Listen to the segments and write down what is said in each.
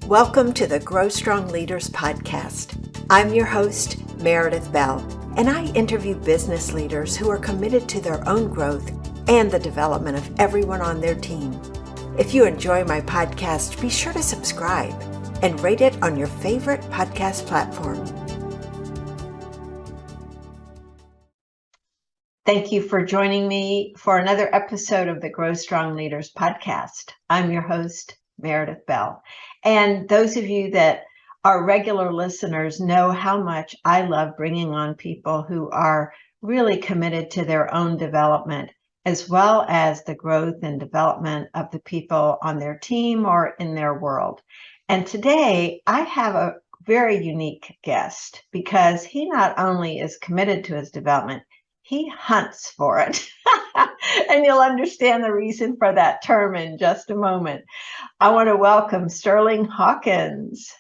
Welcome to the Grow Strong Leaders podcast. I'm your host, Meredith Bell, and I interview business leaders who are committed to their own growth and the development of everyone on their team. If you enjoy my podcast, be sure to subscribe and rate it on your favorite podcast platform. Thank you for joining me for another episode of the Grow Strong Leaders podcast. I'm your host, Meredith Bell. And those of you that are regular listeners know how much I love bringing on people who are really committed to their own development, as well as the growth and development of the people on their team or in their world. And today I have a very unique guest because he not only is committed to his development, he hunts for it. And you'll understand the reason for that term in just a moment. I want to welcome Sterling Hawkins.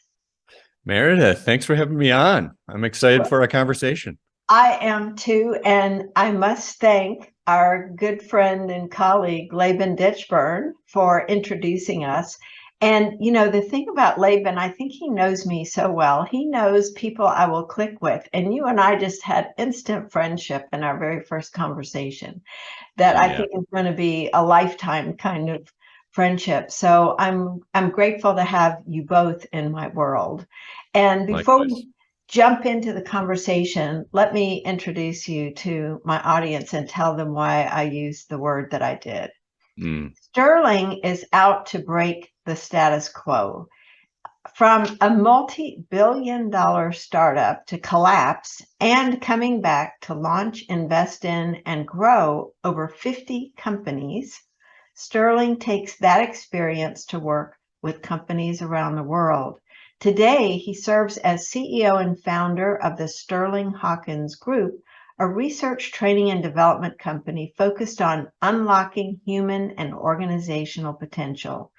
Meredith, thanks for having me on. I'm excited for our conversation. I am too, and I must thank our good friend and colleague, Laban Ditchburn, for introducing us. And, you know, the thing about Laban, I think he knows me so well. He knows people I will click with. And you and I just had instant friendship in our very first conversation that I think is going to be a lifetime kind of friendship. So I'm grateful to have you both in my world. And before we jump into the conversation, let me introduce you to my audience and tell them why I used the word that I did. Sterling is out to break the status quo. From a multi-billion-dollar startup to collapse and coming back to launch, invest in, and grow over 50 companies, Sterling takes that experience to work with companies around the world. Today, he serves as CEO and founder of the Sterling Hawkins Group, a research, training, and development company focused on unlocking human and organizational potential.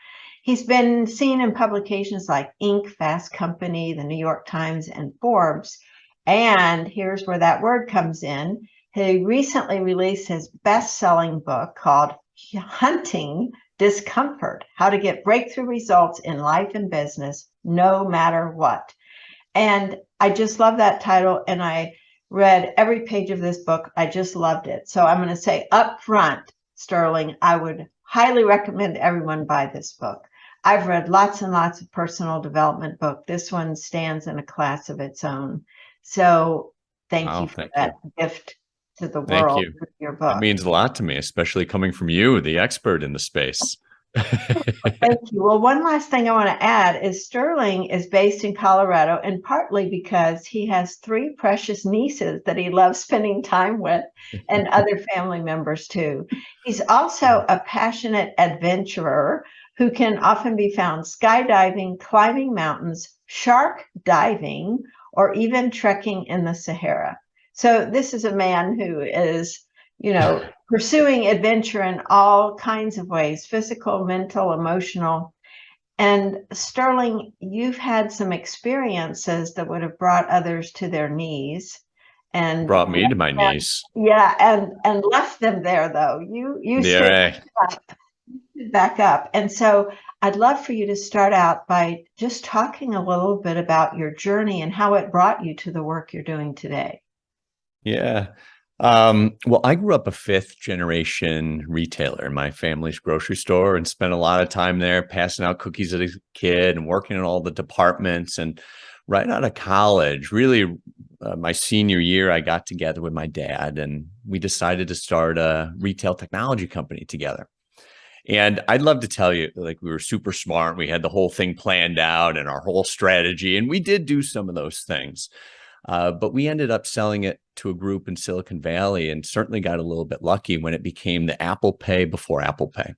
He's been seen in publications like Inc., Fast Company, the New York Times, and Forbes. And here's where that word comes in. He recently released his best-selling book called Hunting Discomfort, How to Get Breakthrough Results in Life and Business, No Matter What. And I just love that title, and I read every page of this book. I just loved it. So I'm going to say up front, Sterling, I would highly recommend everyone buy this book. I've read lots and lots of personal development books. This one stands in a class of its own. So thank you for that gift to the world with your book. It means a lot to me, especially coming from you, the expert in the space. Thank you. Well, one last thing I want to add is Sterling is based in Colorado, and partly because he has 3 precious nieces that he loves spending time with, and other family members too. He's also a passionate adventurer who can often be found skydiving, climbing mountains, shark diving, or even trekking in the Sahara. So this is a man who is, you know, pursuing adventure in all kinds of ways, physical, mental, emotional. And Sterling, you've had some experiences that would have brought others to their knees. And brought me to my knees. Yeah, and left them there, though. You stood back up. And so I'd love for you to start out by just talking a little bit about your journey and how it brought you to the work you're doing today. Yeah. Well, I grew up a 5th generation retailer in my family's grocery store and spent a lot of time there passing out cookies as a kid and working in all the departments. And right out of college, really my senior year, I got together with my dad and we decided to start a retail technology company together. And I'd love to tell you, like, we were super smart. We had the whole thing planned out and our whole strategy, and we did do some of those things. But we ended up selling it to a group in Silicon Valley and certainly got a little bit lucky when it became the Apple Pay before Apple Pay.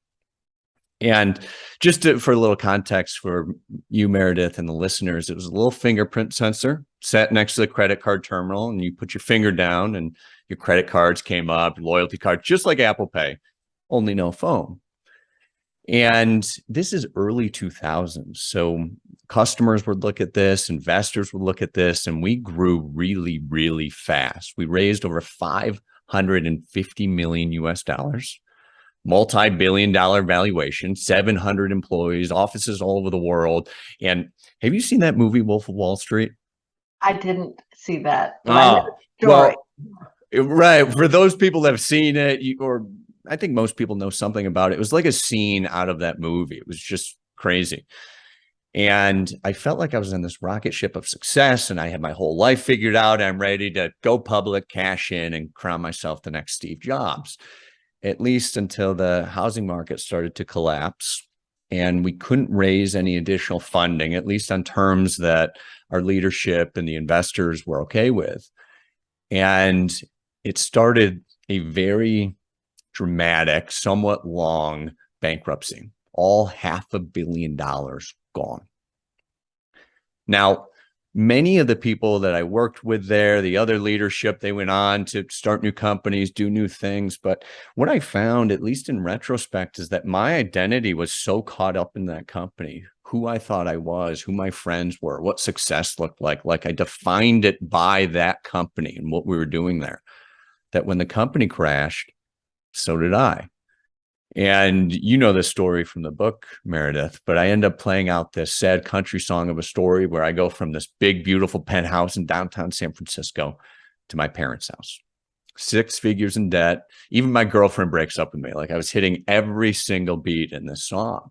And just for a little context for you, Meredith, and the listeners, it was a little fingerprint sensor set next to the credit card terminal, and you put your finger down and your credit cards came up, loyalty card, just like Apple Pay, only no phone. And this is early 2000s. So customers would look at this, investors would look at this, and we grew really, really fast. We raised over $550 million US, multi-billion-dollar valuation, 700 employees, offices all over the world. And have you seen that movie, Wolf of Wall Street? I didn't see that, but I know Oh, the story. well, right. For those people that have seen it, or I think most people know something about it. It was like a scene out of that movie. It was just crazy. And I felt like I was in this rocket ship of success and I had my whole life figured out. I'm ready to go public, cash in, and crown myself the next Steve Jobs, at least until the housing market started to collapse and we couldn't raise any additional funding, at least on terms that our leadership and the investors were okay with. And it started a very dramatic, somewhat long bankruptcy, all $500 million gone. Now, many of the people that I worked with there, the other leadership, they went on to start new companies, do new things. But what I found, at least in retrospect, is that my identity was so caught up in that company, who I thought I was, who my friends were, what success looked like I defined it by that company and what we were doing there, that when the company crashed, so did I. And you know the story from the book, Meredith, but I end up playing out this sad country song of a story where I go from this big, beautiful penthouse in downtown San Francisco to my parents' house. 6 figures in debt. Even my girlfriend breaks up with me. Like I was hitting every single beat in this song.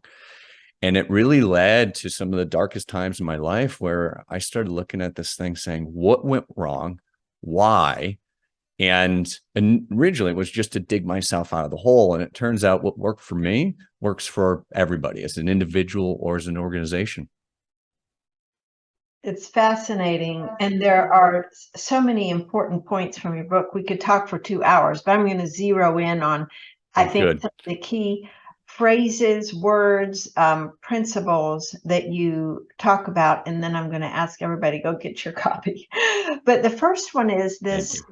And it really led to some of the darkest times in my life where I started looking at this thing saying, what went wrong? Why? And originally it was just to dig myself out of the hole. And it turns out what worked for me works for everybody as an individual or as an organization. It's fascinating. And there are so many important points from your book. We could talk for 2 hours, but I'm going to zero in on, I think, the key phrases, words, principles that you talk about. And then I'm going to ask everybody, go get your copy. But the first one is this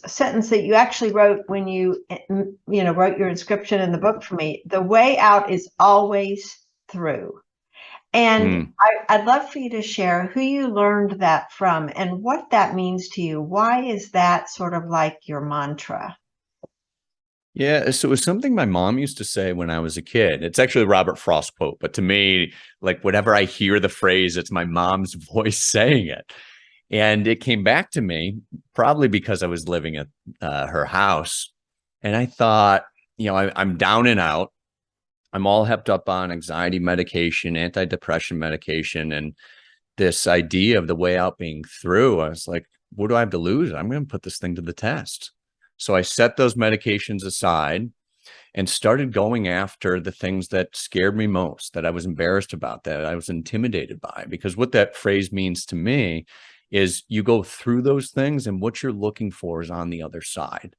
sentence that you actually wrote when you wrote your inscription in the book for me. The way out is always through. And I'd love for you to share who you learned that from and what that means to you. Why is that sort of like your mantra? Yeah, so it was something my mom used to say when I was a kid. It's actually a Robert Frost quote, but to me, like whenever I hear the phrase, it's my mom's voice saying it. And it came back to me probably because I was living at her house. And I thought, I'm down and out. I'm all hepped up on anxiety medication, antidepressant medication, and this idea of the way out being through. I was like, what do I have to lose? I'm going to put this thing to the test. So I set those medications aside and started going after the things that scared me most, that I was embarrassed about, that I was intimidated by. Because what that phrase means to me is you go through those things and what you're looking for is on the other side.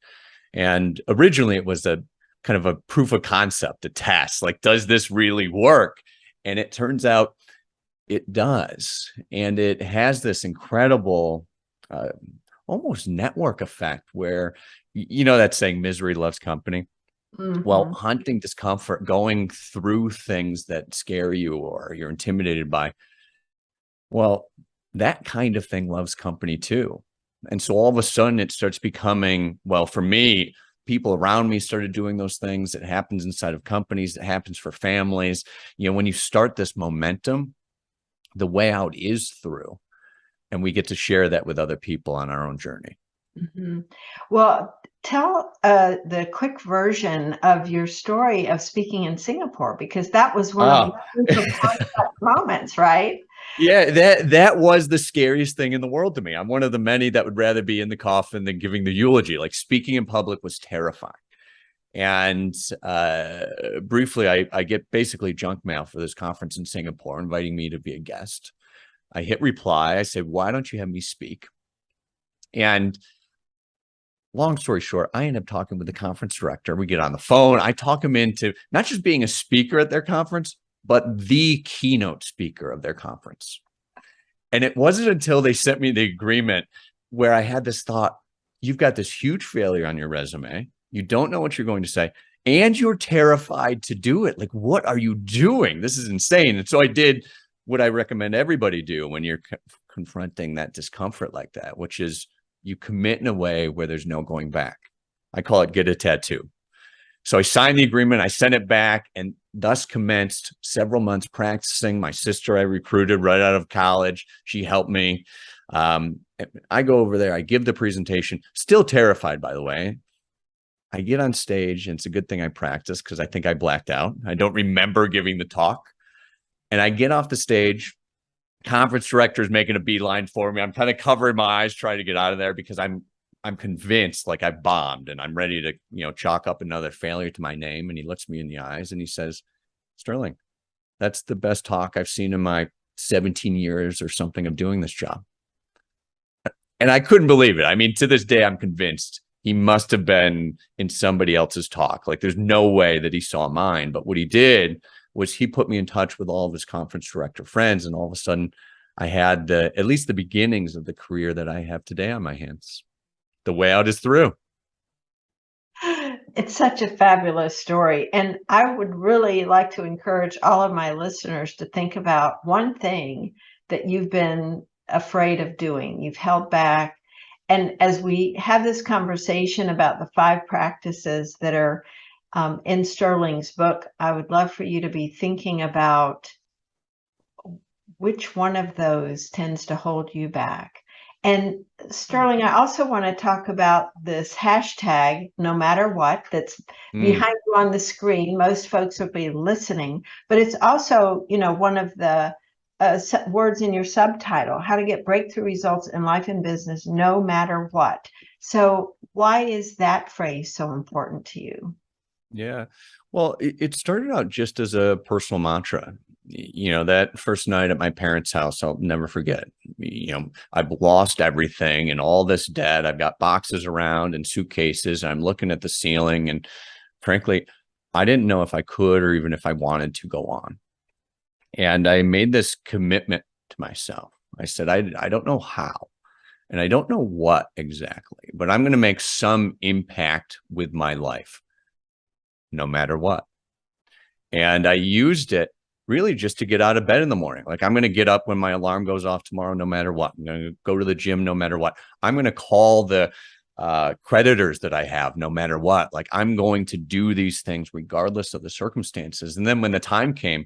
And originally it was a kind of a proof of concept, a test, like, does this really work? And it turns out it does. And it has this incredible, almost network effect where, that saying, misery loves company. Well, hunting discomfort, going through things that scare you or you're intimidated by, well, that kind of thing loves company too. And so all of a sudden it starts becoming, well, for me, people around me started doing those things. It happens inside of companies. It happens for families. When you start this momentum, the way out is through, and we get to share that with other people on our own journey. Well, tell the quick version of your story of speaking in Singapore, because that was one of the moments, right? Yeah, that was the scariest thing in the world to me. I'm one of the many that would rather be in the coffin than giving the eulogy. Like, speaking in public was terrifying. And briefly, I get basically junk mail for this conference in Singapore inviting me to be a guest. I hit reply. I said, why don't you have me speak? And long story short, I end up talking with the conference director. We get on the phone. I talk him into not just being a speaker at their conference, but the keynote speaker of their conference. And it wasn't until they sent me the agreement where I had this thought, you've got this huge failure on your resume. You don't know what you're going to say, and you're terrified to do it. Like, what are you doing? This is insane. And so I did what I recommend everybody do when you're confronting that discomfort like that, which is you commit in a way where there's no going back. I call it get a tattoo. So I signed the agreement, I sent it back, and thus commenced several months practicing. My sister I recruited right out of college. She helped me. I go over there, I give the presentation, still terrified, by the way. I get on stage, and it's a good thing I practiced because I think I blacked out. I don't remember giving the talk. And I get off the stage. Conference director is making a beeline for me. I'm kind of covering my eyes, trying to get out of there because I'm convinced like I bombed and I'm ready to, chalk up another failure to my name. And he looks me in the eyes and he says, Sterling, that's the best talk I've seen in my 17 years or something of doing this job. And I couldn't believe it. I mean, to this day, I'm convinced he must have been in somebody else's talk. Like there's no way that he saw mine. But what he did was he put me in touch with all of his conference director friends. And all of a sudden I had at least the beginnings of the career that I have today on my hands. The way out is through. It's such a fabulous story. And I would really like to encourage all of my listeners to think about one thing that you've been afraid of doing. You've held back. And as we have this conversation about the 5 practices that are in Sterling's book, I would love for you to be thinking about which one of those tends to hold you back. And Sterling, I also want to talk about this hashtag, no matter what, that's behind you on the screen. Most folks will be listening, but it's also, one of the words in your subtitle, how to get breakthrough results in life and business, no matter what. So why is that phrase so important to you? Yeah. Well, it started out just as a personal mantra. That first night at my parents' house, I'll never forget. I've lost everything and all this debt. I've got boxes around and suitcases. I'm looking at the ceiling. And frankly, I didn't know if I could or even if I wanted to go on. And I made this commitment to myself. I said, I don't know how, and I don't know what exactly, but I'm going to make some impact with my life, no matter what. And I used it really just to get out of bed in the morning. Like, I'm going to get up when my alarm goes off tomorrow, no matter what. I'm going to go to the gym, no matter what. I'm going to call the creditors that I have, no matter what. Like, I'm going to do these things regardless of the circumstances. And then when the time came,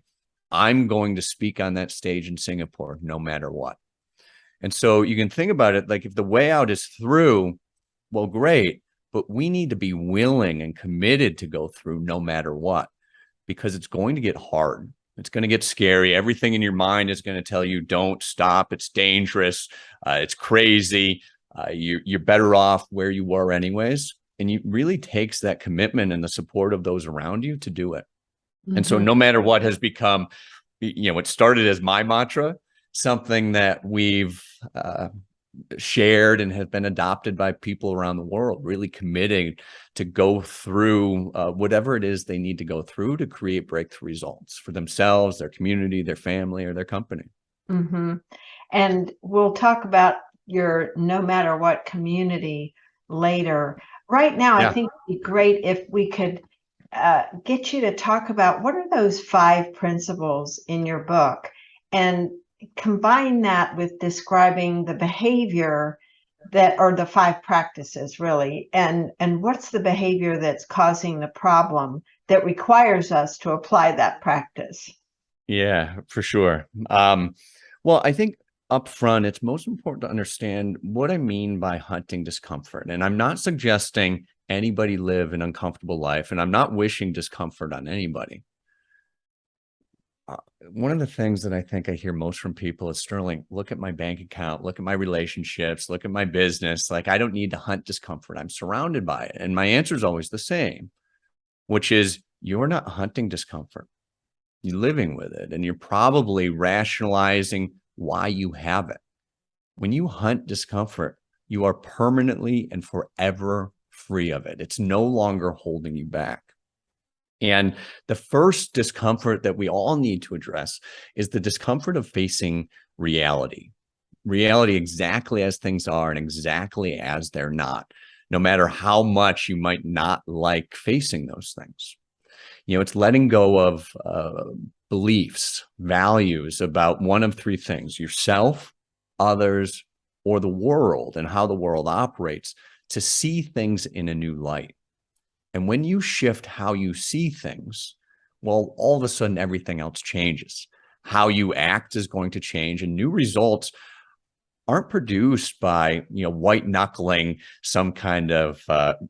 I'm going to speak on that stage in Singapore, no matter what. And so you can think about it like, if the way out is through, well, great, but we need to be willing and committed to go through no matter what, because it's going to get hard. It's going to get scary. Everything in your mind is going to tell you, don't stop. It's dangerous. It's crazy. You're better off where you were anyways. And it really takes that commitment and the support of those around you to do it. Mm-hmm. And so no matter what has become, it started as my mantra, something that we've shared and has been adopted by people around the world, really committing to go through whatever it is they need to go through to create breakthrough results for themselves, their community, their family, or their company. Mm-hmm. And we'll talk about your no matter what community later. Right now, I think it'd be great if we could get you to talk about what are those 5 principles in your book, and combine that with describing the behavior that, or the 5 practices really, and what's the behavior that's causing the problem that requires us to apply that practice. Yeah, for sure. Well, I think up front, it's most important to understand what I mean by hunting discomfort. And I'm not suggesting anybody live an uncomfortable life, and I'm not wishing discomfort on anybody. One of the things that I think I hear most from people is, Sterling, look at my bank account, look at my relationships, look at my business. Like, I don't need to hunt discomfort. I'm surrounded by it. And my answer is always the same, which is, you're not hunting discomfort. You're living with it. And you're probably rationalizing why you have it. When you hunt discomfort, you are permanently and forever free of it. It's no longer holding you back. And the first discomfort that we all need to address is the discomfort of facing reality. Reality exactly as things are and exactly as they're not, no matter how much you might not like facing those things. It's letting go of beliefs, values about one of 3 things: yourself, others, or the world, and how the world operates, to see things in a new light. And when you shift how you see things, well, all of a sudden, everything else changes. How you act is going to change, and new results aren't produced by, white knuckling some kind of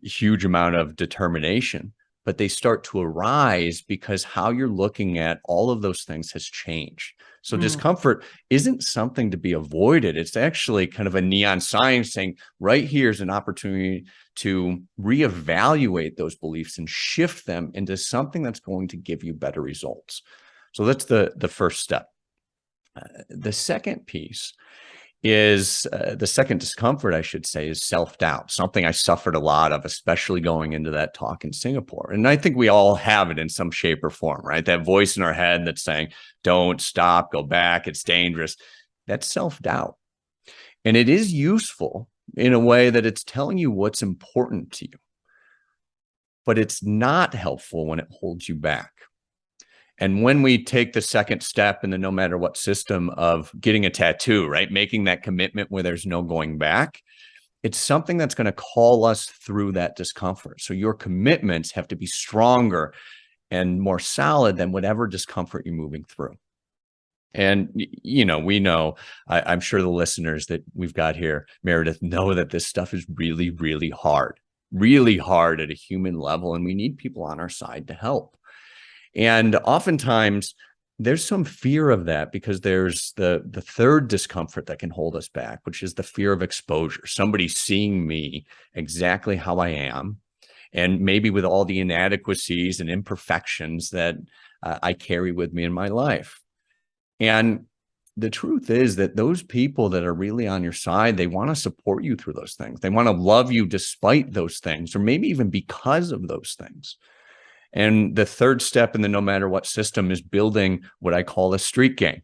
huge amount of determination, but they start to arise because how you're looking at all of those things has changed. So discomfort isn't something to be avoided. It's actually kind of a neon sign saying, right here's an opportunity to reevaluate those beliefs and shift them into something that's going to give you better results. So that's the first step. The second piece is the second discomfort, I should say, is self-doubt, something I suffered a lot of, especially going into that talk in Singapore. And I think we all have it in some shape or form, right? That voice in our head that's saying, don't stop, go back, it's dangerous. That's self-doubt. And it is useful in a way that it's telling you what's important to you, but it's not helpful when it holds you back. And when we take the second step in the no matter what system of getting a tattoo, right, making that commitment where there's no going back, it's something that's going to call us through that discomfort. So your commitments have to be stronger and more solid than whatever discomfort you're moving through. And, we know, I'm sure the listeners that we've got here, Meredith, know that this stuff is really, really hard at a human level. And we need people on our side to help. And oftentimes there's some fear of that because there's the third discomfort that can hold us back, which is the fear of exposure. Somebody seeing me exactly how I am, and maybe with all the inadequacies and imperfections that I carry with me in my life. And the truth is that those people that are really on your side, they want to support you through those things. They want to love you despite those things, or maybe even because of those things. And the third step in the no matter what system is building what I call a street gang.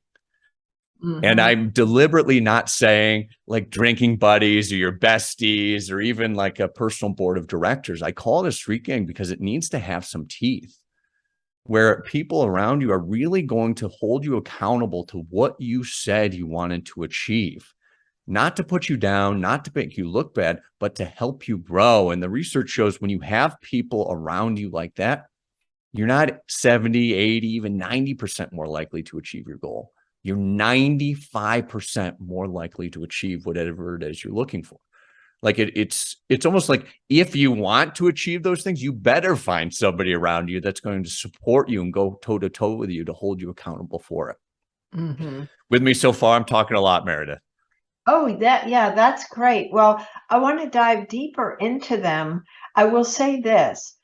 And I'm deliberately not saying like drinking buddies or your besties or even like a personal board of directors. I call it a street gang because it needs to have some teeth, where people around you are really going to hold you accountable to what you said you wanted to achieve. Not to put you down, not to make you look bad, but to help you grow. And the research shows when you have people around you like that, you're not 70, 80, even 90% more likely to achieve your goal. You're 95% more likely to achieve whatever it is you're looking for. Like it's almost like if you want to achieve those things, you better find somebody around you that's going to support you and go toe to toe with you to hold you accountable for it. With me so far, I'm talking a lot, Meredith. Oh, that's great. Well, I want to dive deeper into them. I will say this.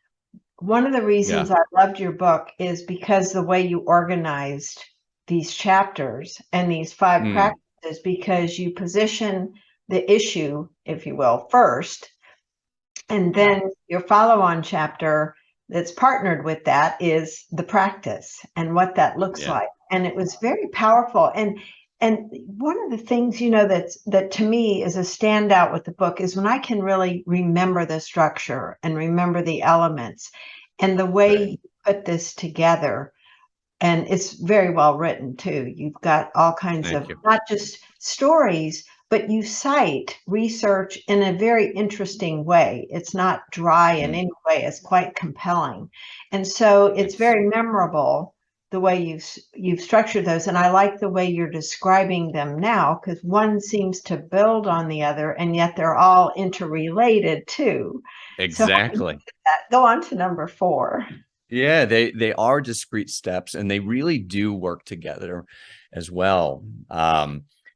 One of the reasons I loved your book is because the way you organized these chapters and these 5 practices, because you position the issue, if you will, first, and then your follow-on chapter that's partnered with that is the practice and what that looks like. And it was very powerful. And one of the things, that to me is a standout with the book is when I can really remember the structure and remember the elements and the way you put this together. And it's very well written too. You've got all kinds of not just stories, but you cite research in a very interesting way. It's not dry in any way. It's quite compelling. And so it's very memorable the way you've structured those. And I like the way you're describing them now, because one seems to build on the other, and yet they're all interrelated too. Exactly. So go on to number 4. Yeah, they are discrete steps, and they really do work together as well.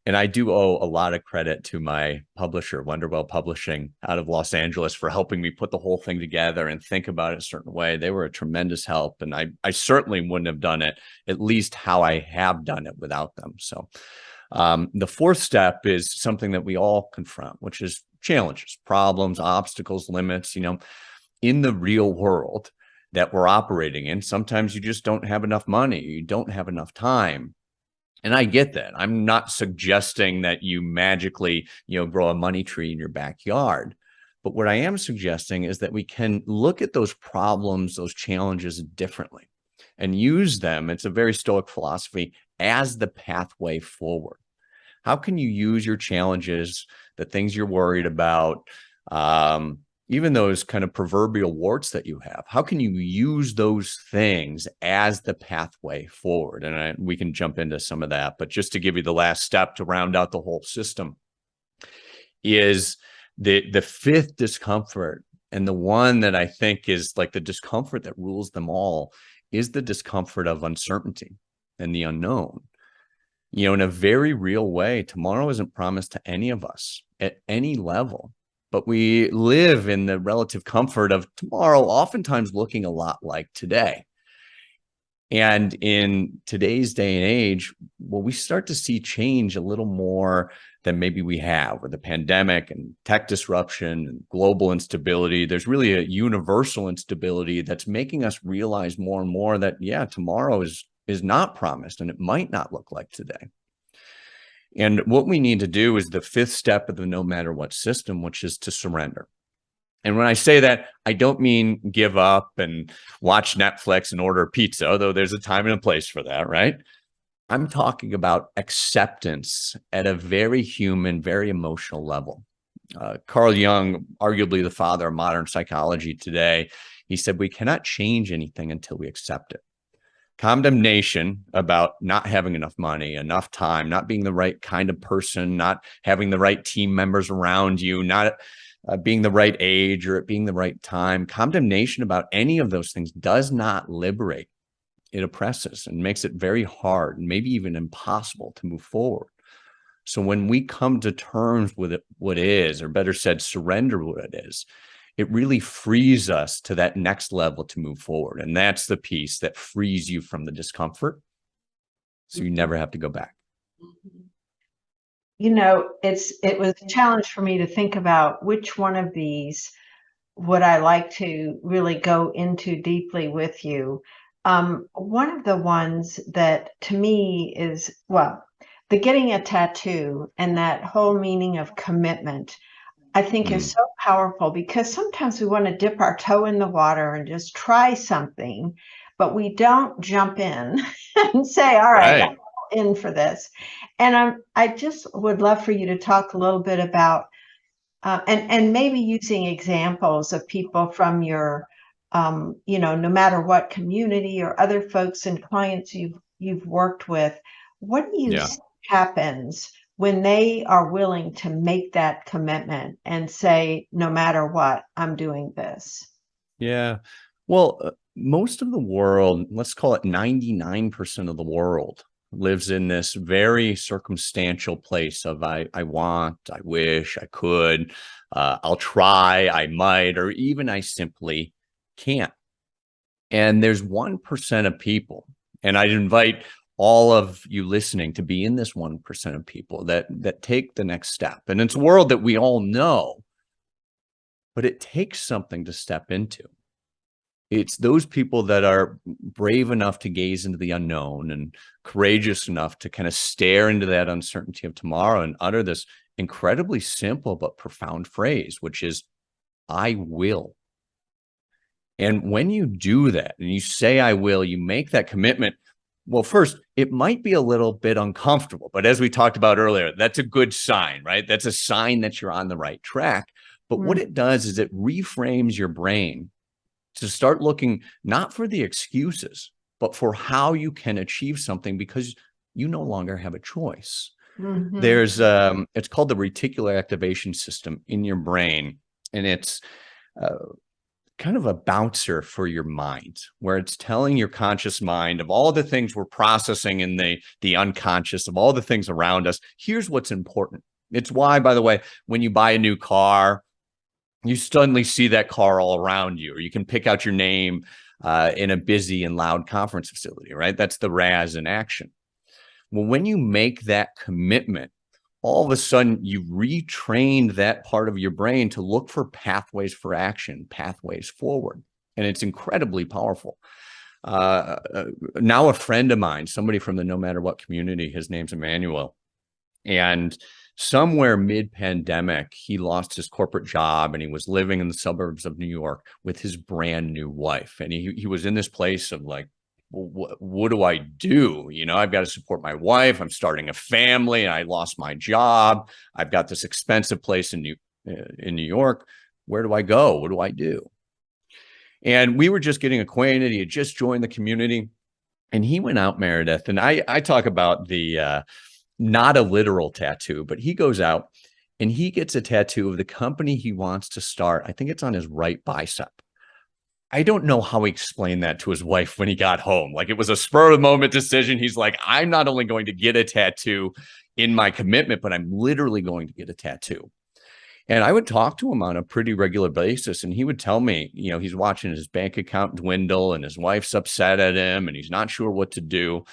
And I do owe a lot of credit to my publisher, Wonderwell Publishing, out of Los Angeles, for helping me put the whole thing together and think about it a certain way. They were a tremendous help, and I certainly wouldn't have done it, at least how I have done it, without them. So the fourth step is something that we all confront, which is challenges, problems, obstacles, limits. In the real world that we're operating in, sometimes you just don't have enough money, you don't have enough time. And I get that. I'm not suggesting that you magically, grow a money tree in your backyard. But what I am suggesting is that we can look at those problems, those challenges differently and use them. It's a very Stoic philosophy as the pathway forward. How can you use your challenges, the things you're worried about, even those kind of proverbial warts that you have, how can you use those things as the pathway forward? And we can jump into some of that, but just to give you the last step to round out the whole system is the fifth discomfort, and the one that I think is like the discomfort that rules them all, is the discomfort of uncertainty and the unknown. You know, in a very real way, tomorrow isn't promised to any of us at any level, but we live in the relative comfort of tomorrow, oftentimes looking a lot like today. And in today's day and age, well, we start to see change a little more than maybe we have with the pandemic and tech disruption and global instability. There's really a universal instability that's making us realize more and more that, yeah, tomorrow is not promised, and it might not look like today. And what we need to do is the fifth step of the no matter what system, which is to surrender. And when I say that, I don't mean give up and watch Netflix and order pizza, although there's a time and a place for that, right? I'm talking about acceptance at a very human, very emotional level. Carl Jung, arguably the father of modern psychology today, he said, we cannot change anything until we accept it. Condemnation about not having enough money, enough time, not being the right kind of person, not having the right team members around you, not being the right age or it being the right time. Condemnation about any of those things does not liberate. It oppresses and makes it very hard and maybe even impossible to move forward. So when we come to terms with it, what is, or better said, surrender what it is, it really frees us to that next level to move forward. And that's the piece that frees you from the discomfort, so you never have to go back. You know, it was a challenge for me to think about which one of these would I like to really go into deeply with you. One of the ones that to me is, well, the getting a tattoo and that whole meaning of commitment, I think is so powerful, because sometimes we want to dip our toe in the water and just try something, but we don't jump in and say, all right, I'm in for this. And I just would love for you to talk a little bit about, and maybe using examples of people from your, you know, no matter what community or other folks and clients you've worked with. What do you see happens when they are willing to make that commitment and say, no matter what, I'm doing this? Yeah. Well, most of the world, let's call it 99% of the world, lives in this very circumstantial place of I want, I wish, I could, I'll try, I might, or even I simply can't. And there's 1% of people, and I'd invite all of you listening to be in this 1% of people that take the next step. And it's a world that we all know, but it takes something to step into. It's those people that are brave enough to gaze into the unknown and courageous enough to kind of stare into that uncertainty of tomorrow and utter this incredibly simple but profound phrase, which is, I will. And when you do that and you say, I will, you make that commitment. Well, first, it might be a little bit uncomfortable, but as we talked about earlier, that's a good sign, right? That's a sign that you're on the right track. But what it does is it reframes your brain to start looking not for the excuses, but for how you can achieve something, because you no longer have a choice. There's it's called the reticular activation system in your brain, and it's kind of a bouncer for your mind, where it's telling your conscious mind of all the things we're processing in the unconscious, of all the things around us. Here's what's important. It's why, by the way, when you buy a new car, you suddenly see that car all around you, or you can pick out your name in a busy and loud conference facility, right? That's the RAS in action. Well, when you make that commitment, all of a sudden you've retrained that part of your brain to look for pathways for action, pathways forward. And it's incredibly powerful. Now a friend of mine, somebody from the No Matter What community, his name's Emmanuel. And somewhere mid-pandemic, he lost his corporate job and he was living in the suburbs of New York with his brand new wife. And he was in this place of like, well, what do I do? You know, I've got to support my wife. I'm starting a family and I lost my job. I've got this expensive place in New York. where do I go? What do I do? And we were just getting acquainted. He had just joined the community, and he went out, Meredith. And I talk about the not a literal tattoo, but he goes out and he gets a tattoo of the company he wants to start. I think it's on his right bicep. I don't know how he explained that to his wife when he got home. Like, it was a spur of the moment decision. He's like, I'm not only going to get a tattoo in my commitment, but I'm literally going to get a tattoo. And I would talk to him on a pretty regular basis, and he would tell me, he's watching his bank account dwindle, and his wife's upset at him, and he's not sure what to do.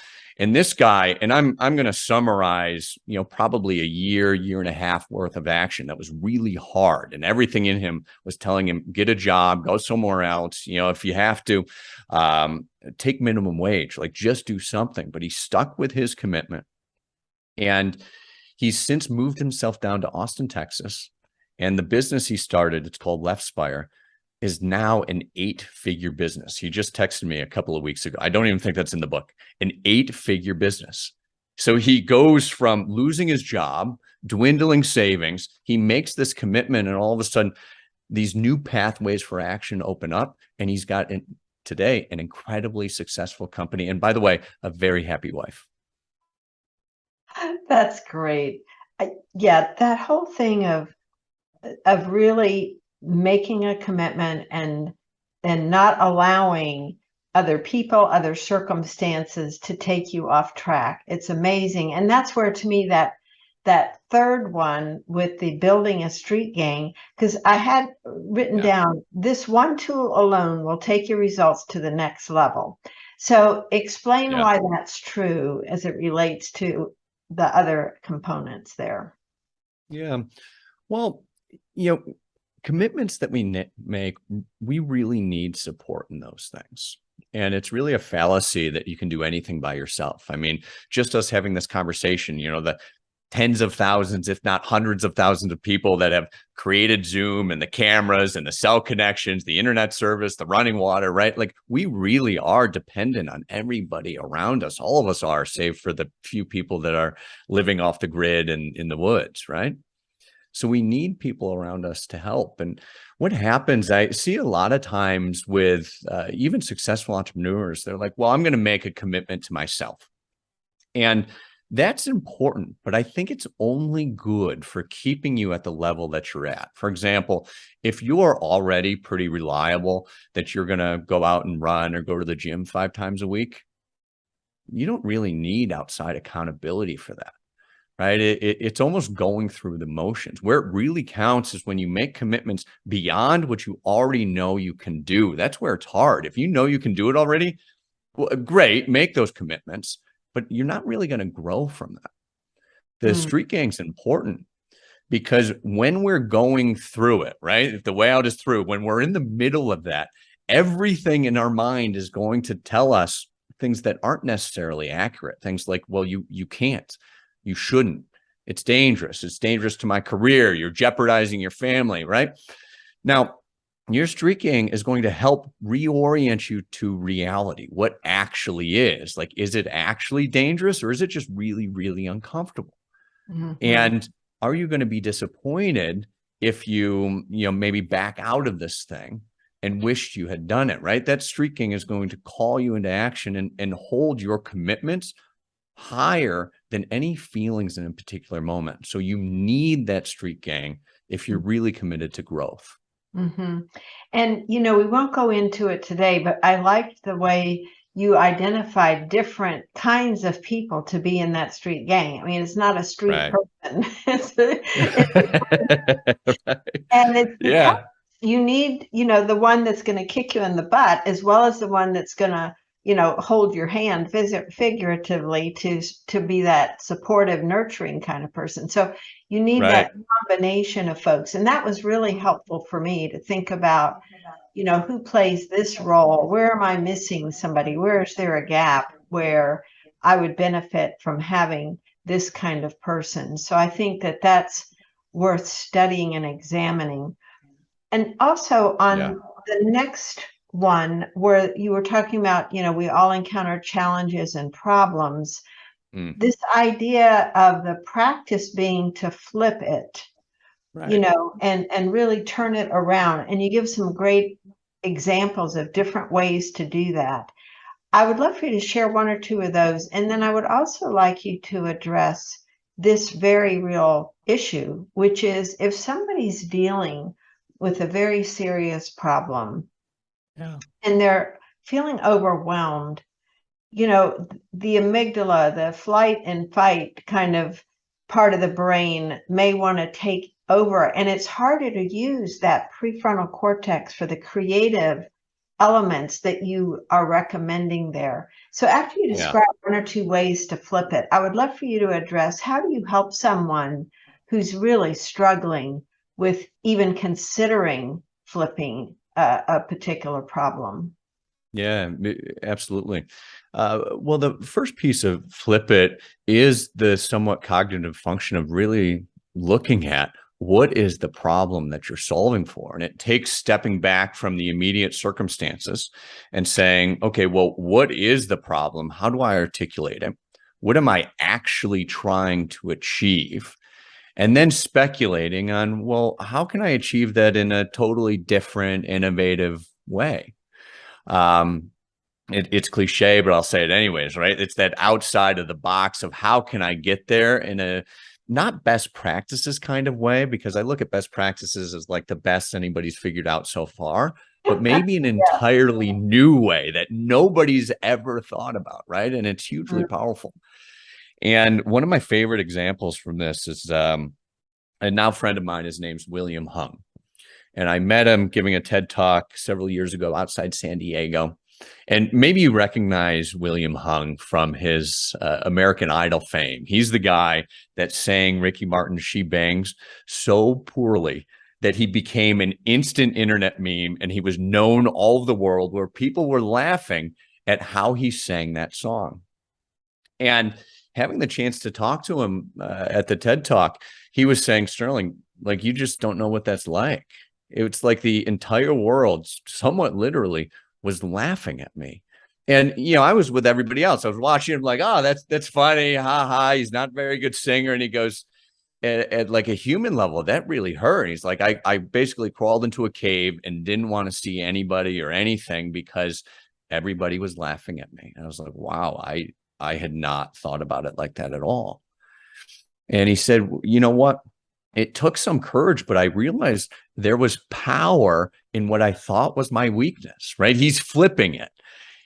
And this guy, and I'm going to summarize, probably a year and a half worth of action that was really hard, and everything in him was telling him, get a job, go somewhere else. If you have to, take minimum wage, like, just do something. But he stuck with his commitment, and he's since moved himself down to Austin, Texas. And the business he started, it's called Left Spire, is now an 8-figure business. He just texted me a couple of weeks ago. I don't even think that's in the book. An 8-figure business. So he goes from losing his job, dwindling savings. He makes this commitment, and all of a sudden, these new pathways for action open up. And he's got today an incredibly successful company. And by the way, a very happy wife. That's great. Yeah, that whole thing of really making a commitment and not allowing other people, other circumstances to take you off track. It's amazing. And that's where, to me, that third one with the building a street gang, because I had written down, this one tool alone will take your results to the next level. So explain why that's true as it relates to the other components there. Yeah. Well, commitments that we make, we really need support in those things. And it's really a fallacy that you can do anything by yourself. I mean, just us having this conversation, the tens of thousands, if not hundreds of thousands of people that have created Zoom and the cameras and the cell connections, the internet service, the running water, right? Like, we really are dependent on everybody around us. All of us are, save for the few people that are living off the grid and in the woods, right? So we need people around us to help. And what happens, I see a lot of times with even successful entrepreneurs, they're like, well, I'm going to make a commitment to myself. And that's important, but I think it's only good for keeping you at the level that you're at. For example, if you are already pretty reliable that you're going to go out and run or go to the gym 5 times a week, you don't really need outside accountability for that. Right? It's almost going through the motions. Where it really counts is when you make commitments beyond what you already know you can do. That's where it's hard. If you know you can do it already, well, great, make those commitments, but you're not really going to grow from that. The street gang's important because when we're going through it, right? If the way out is through, when we're in the middle of that, everything in our mind is going to tell us things that aren't necessarily accurate. Things like, well, you can't. You shouldn't. It's dangerous. It's dangerous to my career. You're jeopardizing your family, right? Now, your street gang is going to help reorient you to reality. What actually is. Like, is it actually dangerous, or is it just really, really uncomfortable? And are you going to be disappointed if you maybe back out of this thing and wished you had done it, right? That street gang is going to call you into action and hold your commitments higher than any feelings in a particular moment. So you need that street gang if you're really committed to growth. And, we won't go into it today, but I liked the way you identified different kinds of people to be in that street gang. I mean, it's not a street person. And it's because you need, the one that's going to kick you in the butt, as well as the one that's going to hold your hand figuratively to be that supportive, nurturing kind of person. So you need that combination of folks. And that was really helpful for me to think about, who plays this role? Where am I missing somebody? Where is there a gap where I would benefit from having this kind of person? So I think that that's worth studying and examining. And also on the next one, where you were talking about, we all encounter challenges and problems. This idea of the practice being to flip it, Right. and really turn it around. And you give some great examples of different ways to do that. I would love for you to share one or two of those. And then I would also like you to address this very real issue, which is if somebody's dealing with a very serious problem Yeah. and they're feeling overwhelmed, the amygdala, the flight and fight kind of part of the brain may want to take over, and it's harder to use that prefrontal cortex for the creative elements that you are recommending there. So after you Yeah. describe one or two ways to flip it, I would love for you to address how do you help someone who's really struggling with even considering flipping a particular problem? Yeah, absolutely. Well, the first piece of flip it is the somewhat cognitive function of really looking at what is the problem that you're solving for. And it takes stepping back from the immediate circumstances and saying, okay, well, what is the problem? How do I articulate it? What am I actually trying to achieve? And then speculating on, well, how can I achieve that in a totally different, innovative way? Um, it's cliche, but I'll say it anyways, right? It's that outside of the box of how can I get there in a not best practices kind of way, because I look at best practices as like the best anybody's figured out so far, but maybe an Yeah. entirely new way that nobody's ever thought about, right? And it's hugely powerful. And one of my favorite examples from this is a now friend of mine, his name's William Hung. And I met him giving a TED talk several years ago outside San Diego. And maybe you recognize William Hung from his American Idol fame. He's the guy that sang Ricky Martin's She Bangs so poorly that he became an instant internet meme, and he was known all over the world where people were laughing at how he sang that song. And having the chance to talk to him at the TED Talk, he was saying, Sterling, like, you just don't know what that's like. It's like the entire world, somewhat literally, was laughing at me. And, I was with everybody else. I was watching him like, oh, that's funny. Ha ha. He's not a very good singer. And he goes, at like a human level, that really hurt. He's like, I basically crawled into a cave and didn't want to see anybody or anything because everybody was laughing at me. And I was like, wow, I had not thought about it like that at all. And he said, you know what? It took some courage, but I realized there was power in what I thought was my weakness, right? He's flipping it.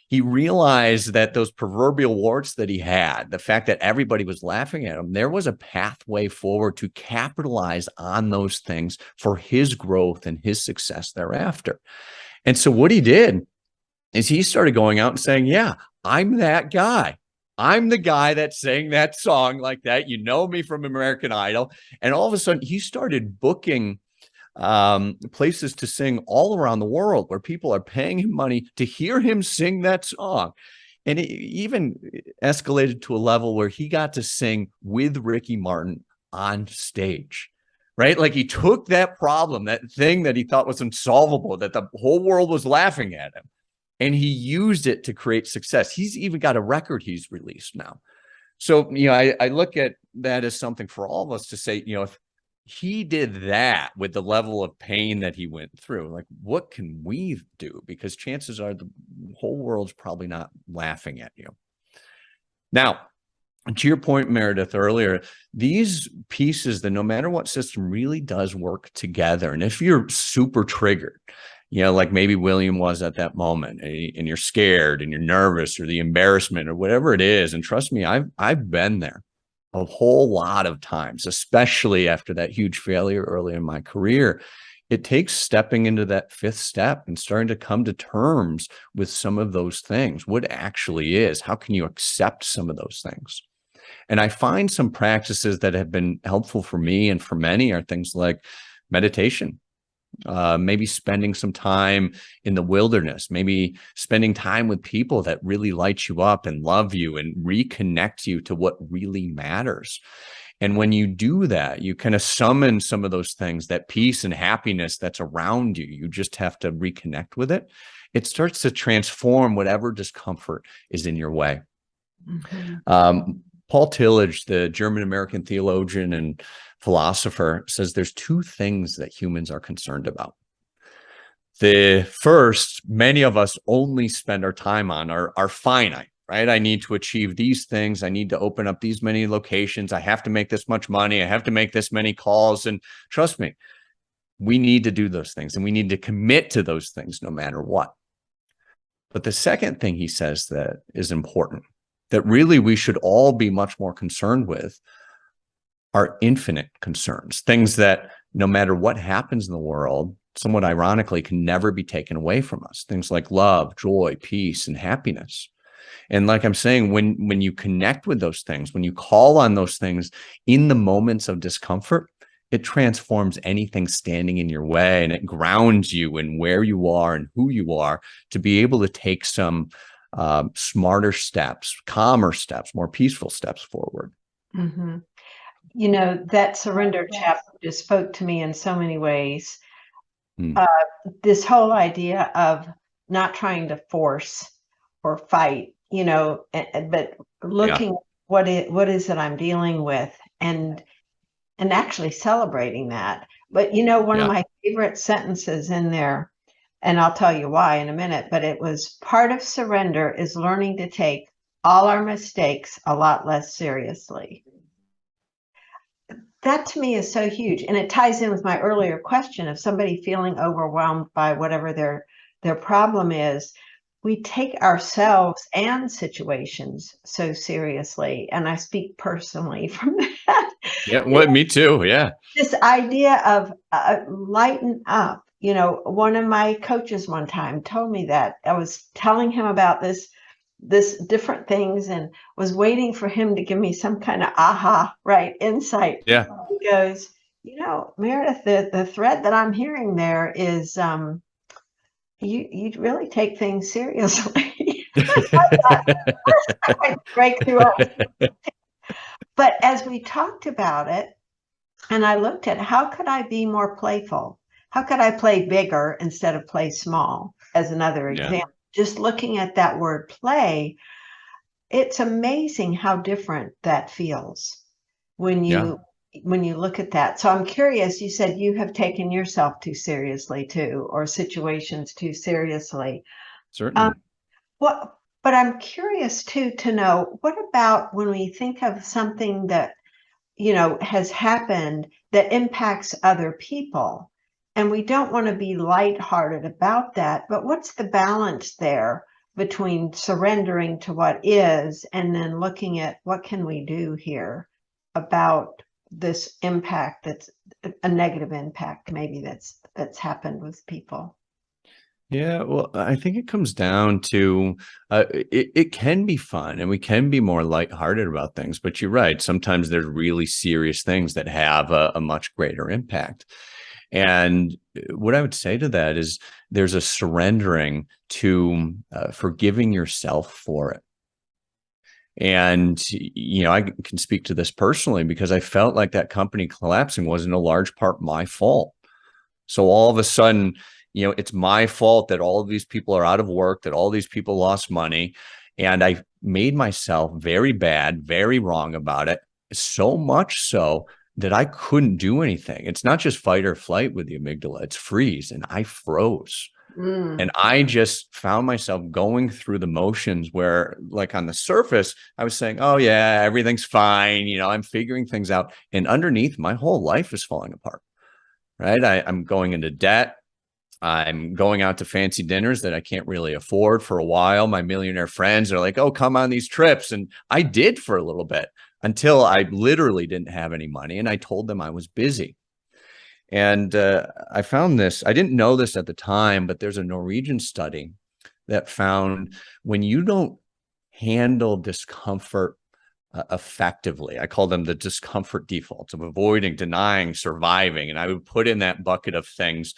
He realized that those proverbial warts that he had, the fact that everybody was laughing at him, there was a pathway forward to capitalize on those things for his growth and his success thereafter. And so what he did is he started going out and saying, yeah, I'm that guy. I'm the guy that sang that song like that. You know me from American Idol. And all of a sudden, he started booking places to sing all around the world where people are paying him money to hear him sing that song. And it even escalated to a level where he got to sing with Ricky Martin on stage, right? Like he took that problem, that thing that he thought was unsolvable, that the whole world was laughing at him, and he used it to create success. He's even got a record he's released now. So, I look at that as something for all of us to say, if he did that with the level of pain that he went through, like, what can we do? Because chances are the whole world's probably not laughing at you. Now, to your point, Meredith, earlier, these pieces, that no matter what system, really does work together. And if you're super triggered, like maybe William was at that moment, and you're scared and you're nervous, or the embarrassment or whatever it is, and trust me, I've been there a whole lot of times, especially after that huge failure early in my career. It takes stepping into that fifth step and starting to come to terms with some of those things. What actually is, how can you accept some of those things? And I find some practices that have been helpful for me and for many are things like meditation, maybe spending some time in the wilderness, maybe spending time with people that really light you up and love you and reconnect you to what really matters. And when you do that, you kind of summon some of those things, that peace and happiness that's around you. You just have to reconnect with it. It starts to transform whatever discomfort is in your way. Mm-hmm. Paul Tillich, the German-American theologian and philosopher, says there's two things that humans are concerned about. The first, many of us only spend our time on are finite, right? I need to achieve these things. I need to open up these many locations. I have to make this much money. I have to make this many calls. And trust me, we need to do those things and we need to commit to those things no matter what. But the second thing he says that is important, that really we should all be much more concerned with, are infinite concerns, things that no matter what happens in the world, somewhat ironically, can never be taken away from us. Things like love, joy, peace, and happiness. And like I'm saying, when you connect with those things, when you call on those things in the moments of discomfort, it transforms anything standing in your way, and it grounds you in where you are and who you are to be able to take some smarter steps, calmer steps, more peaceful steps forward. Mm-hmm. You know, that surrender chapter just spoke to me in so many ways. This whole idea of not trying to force or fight, you know, but looking what is it I'm dealing with, and actually celebrating that. But you know, one of my favorite sentences in there, and I'll tell you why in a minute, but it was, part of surrender is learning to take all our mistakes a lot less seriously. That to me is so huge. And it ties in with my earlier question of somebody feeling overwhelmed by whatever their problem is. We take ourselves and situations so seriously. And I speak personally from that. Yeah, well, me too. Yeah. This idea of lighten up. You know, one of my coaches one time told me that. I was telling him about this different things and was waiting for him to give me some kind of aha, right, insight. Yeah. He goes, you know, Meredith, the thread that I'm hearing there is you really take things seriously. I break through. But as we talked about it, and I looked at how could I be more playful? How could I play bigger instead of play small, as another example? Just looking at that word play, it's amazing how different that feels when you look at that. So I'm curious, you said you have taken yourself too seriously too, or situations too seriously. Certainly. But I'm curious too to know, what about when we think of something that, you know, has happened that impacts other people? And we don't want to be lighthearted about that, but what's the balance there between surrendering to what is and then looking at what can we do here about this impact, that's a negative impact maybe that's happened with people? Yeah, well, I think it comes down to it can be fun and we can be more lighthearted about things, but you're right. Sometimes there's really serious things that have a much greater impact. And what I would say to that is there's a surrendering to forgiving yourself for it. And, you know, I can speak to this personally because I felt like that company collapsing was in a large part my fault. So all of a sudden, you know, it's my fault that all of these people are out of work, that all these people lost money. And I made myself very bad, very wrong about it. So much so that I couldn't do anything. It's not just fight or flight with the amygdala, it's freeze. And I froze. And I just found myself going through the motions where, like, on the surface, I was saying, oh, yeah, everything's fine. You know, I'm figuring things out. And underneath, my whole life is falling apart, right? I'm going into debt. I'm going out to fancy dinners that I can't really afford for a while. My millionaire friends are like, oh, come on these trips. And I did for a little bit until I literally didn't have any money. And I told them I was busy. And I found this, I didn't know this at the time, but there's a Norwegian study that found when you don't handle discomfort effectively, I call them the discomfort defaults of avoiding, denying, surviving. And I would put in that bucket of things,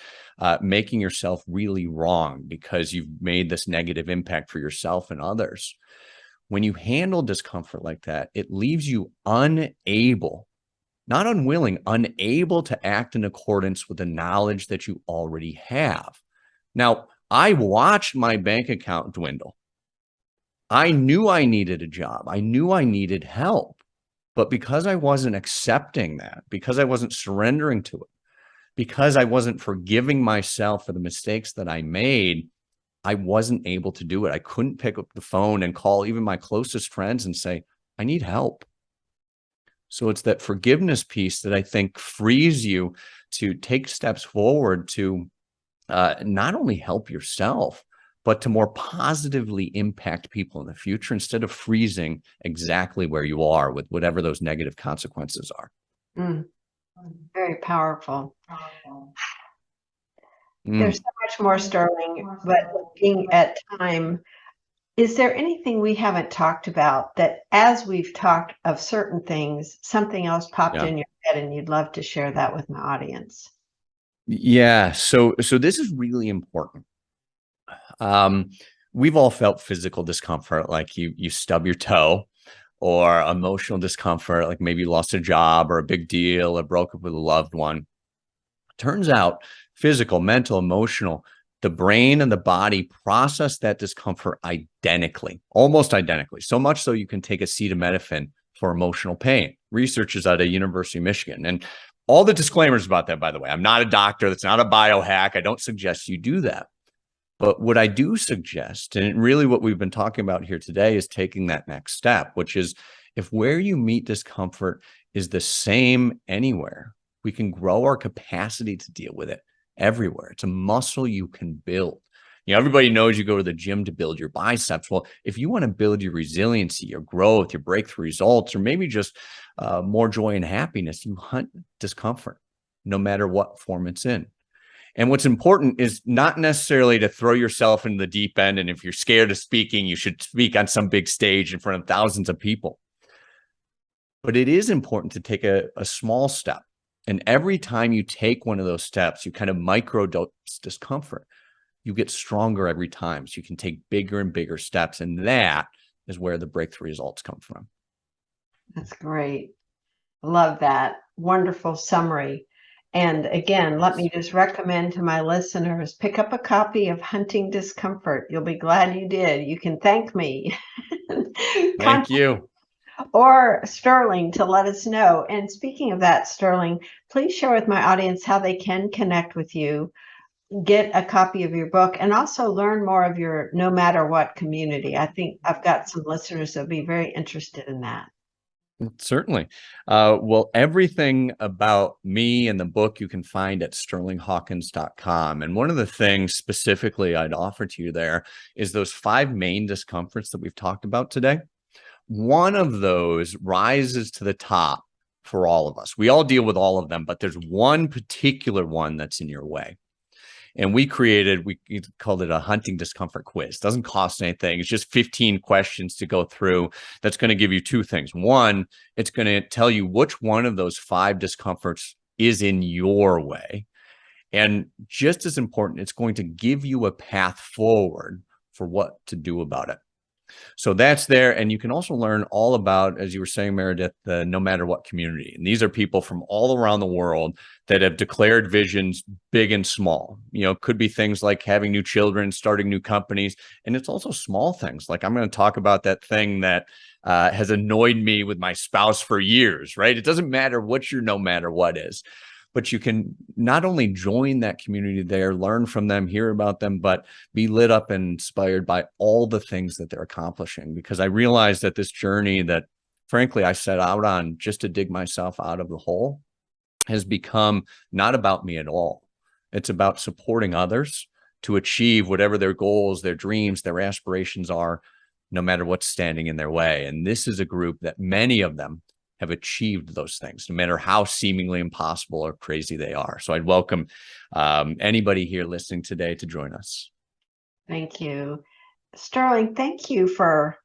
making yourself really wrong because you've made this negative impact for yourself and others. When you handle discomfort like that, it leaves you unable, not unwilling, unable to act in accordance with the knowledge that you already have. Now, I watched my bank account dwindle. I knew I needed a job. I knew I needed help. But because I wasn't accepting that, because I wasn't surrendering to it, because I wasn't forgiving myself for the mistakes that I made, I wasn't able to do it. I couldn't pick up the phone and call even my closest friends and say, I need help. So it's that forgiveness piece that I think frees you to take steps forward to not only help yourself, but to more positively impact people in the future instead of freezing exactly where you are with whatever those negative consequences are. Very powerful. Mm. There's so much more, Sterling, but looking at time, is there anything we haven't talked about that as we've talked of certain things, something else popped Yeah. in your head and you'd love to share that with my audience? Yeah. So this is really important. We've all felt physical discomfort, like you stub your toe, or emotional discomfort, like maybe you lost a job or a big deal or broke up with a loved one. Turns out physical, mental, emotional, the brain and the body process that discomfort identically, almost identically, so much so you can take acetaminophen for emotional pain. Research is out of University of Michigan. And all the disclaimers about that, by the way, I'm not a doctor. That's not a biohack. I don't suggest you do that. But what I do suggest, and really what we've been talking about here today, is taking that next step, which is if where you meet discomfort is the same anywhere, we can grow our capacity to deal with it everywhere. It's a muscle you can build. Everybody knows you go to the gym to build your biceps. Well, if you want to build your resiliency, your growth, your breakthrough results, or maybe just more joy and happiness, you hunt discomfort, no matter what form it's in. And what's important is not necessarily to throw yourself into the deep end. And if you're scared of speaking, you should speak on some big stage in front of thousands of people. But it is important to take a small step. And every time you take one of those steps, you kind of microdose discomfort. You get stronger every time. So you can take bigger and bigger steps. And that is where the breakthrough results come from. That's great. Love that. Wonderful summary. And again, let me just recommend to my listeners, pick up a copy of Hunting Discomfort. You'll be glad you did. You can thank me. Thank you. Or Sterling to let us know. And speaking of that, Sterling, please share with my audience how they can connect with you, get a copy of your book, and also learn more of your No Matter What community. I think I've got some listeners that'll be very interested in that. Certainly. Well, everything about me and the book you can find at sterlinghawkins.com. And one of the things specifically I'd offer to you there is those 5 main discomforts that we've talked about today. One of those rises to the top for all of us. We all deal with all of them, but there's one particular one that's in your way. And we called it a hunting discomfort quiz. Doesn't cost anything. It's just 15 questions to go through. That's going to give you 2 things. One, it's going to tell you which one of those 5 discomforts is in your way. And just as important, it's going to give you a path forward for what to do about it. So that's there. And you can also learn all about, as you were saying, Meredith, the No Matter What community. And these are people from all around the world that have declared visions big and small. Could be things like having new children, starting new companies. And it's also small things. Like I'm going to talk about that thing that has annoyed me with my spouse for years, right? It doesn't matter what your no matter what is. But you can not only join that community there, learn from them, hear about them, but be lit up and inspired by all the things that they're accomplishing. Because I realized that this journey that, frankly, I set out on just to dig myself out of the hole has become not about me at all. It's about supporting others to achieve whatever their goals, their dreams, their aspirations are, no matter what's standing in their way. And this is a group that many of them have achieved those things, no matter how seemingly impossible or crazy they are. So I'd welcome anybody here listening today to join us. Thank you. Sterling, thank you for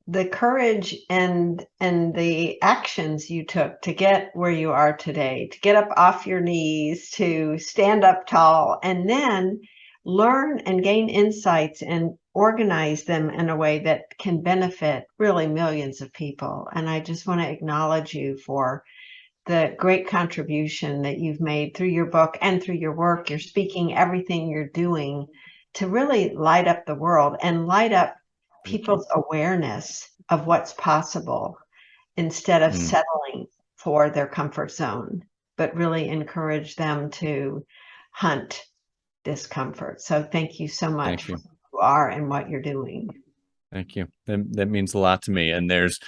the courage and the actions you took to get where you are today, to get up off your knees, to stand up tall, and then learn and gain insights and organize them in a way that can benefit really millions of people. And I just want to acknowledge you for the great contribution that you've made through your book and through your work, your speaking, everything you're doing to really light up the world and light up people's awareness of what's possible. instead of Mm, settling for their comfort zone, but really encourage them to hunt discomfort. So thank you so much thank for you. who you are and what you're doing. Thank you. That means a lot to me. And there's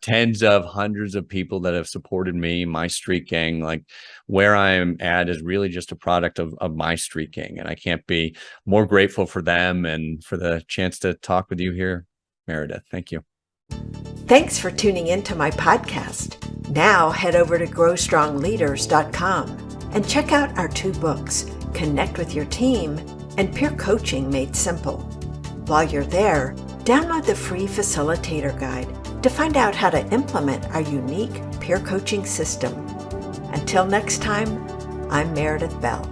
tens of hundreds of people that have supported me, my street gang. Like where I am at is really just a product of my street gang. And I can't be more grateful for them and for the chance to talk with you here, Meredith. Thank you. Thanks for tuning into my podcast. Now head over to growstrongleaders.com and check out our 2 books, Connect with Your Team and Peer Coaching Made Simple. While you're there, download the free facilitator guide to find out how to implement our unique peer coaching system. Until next time, I'm Meredith Bell.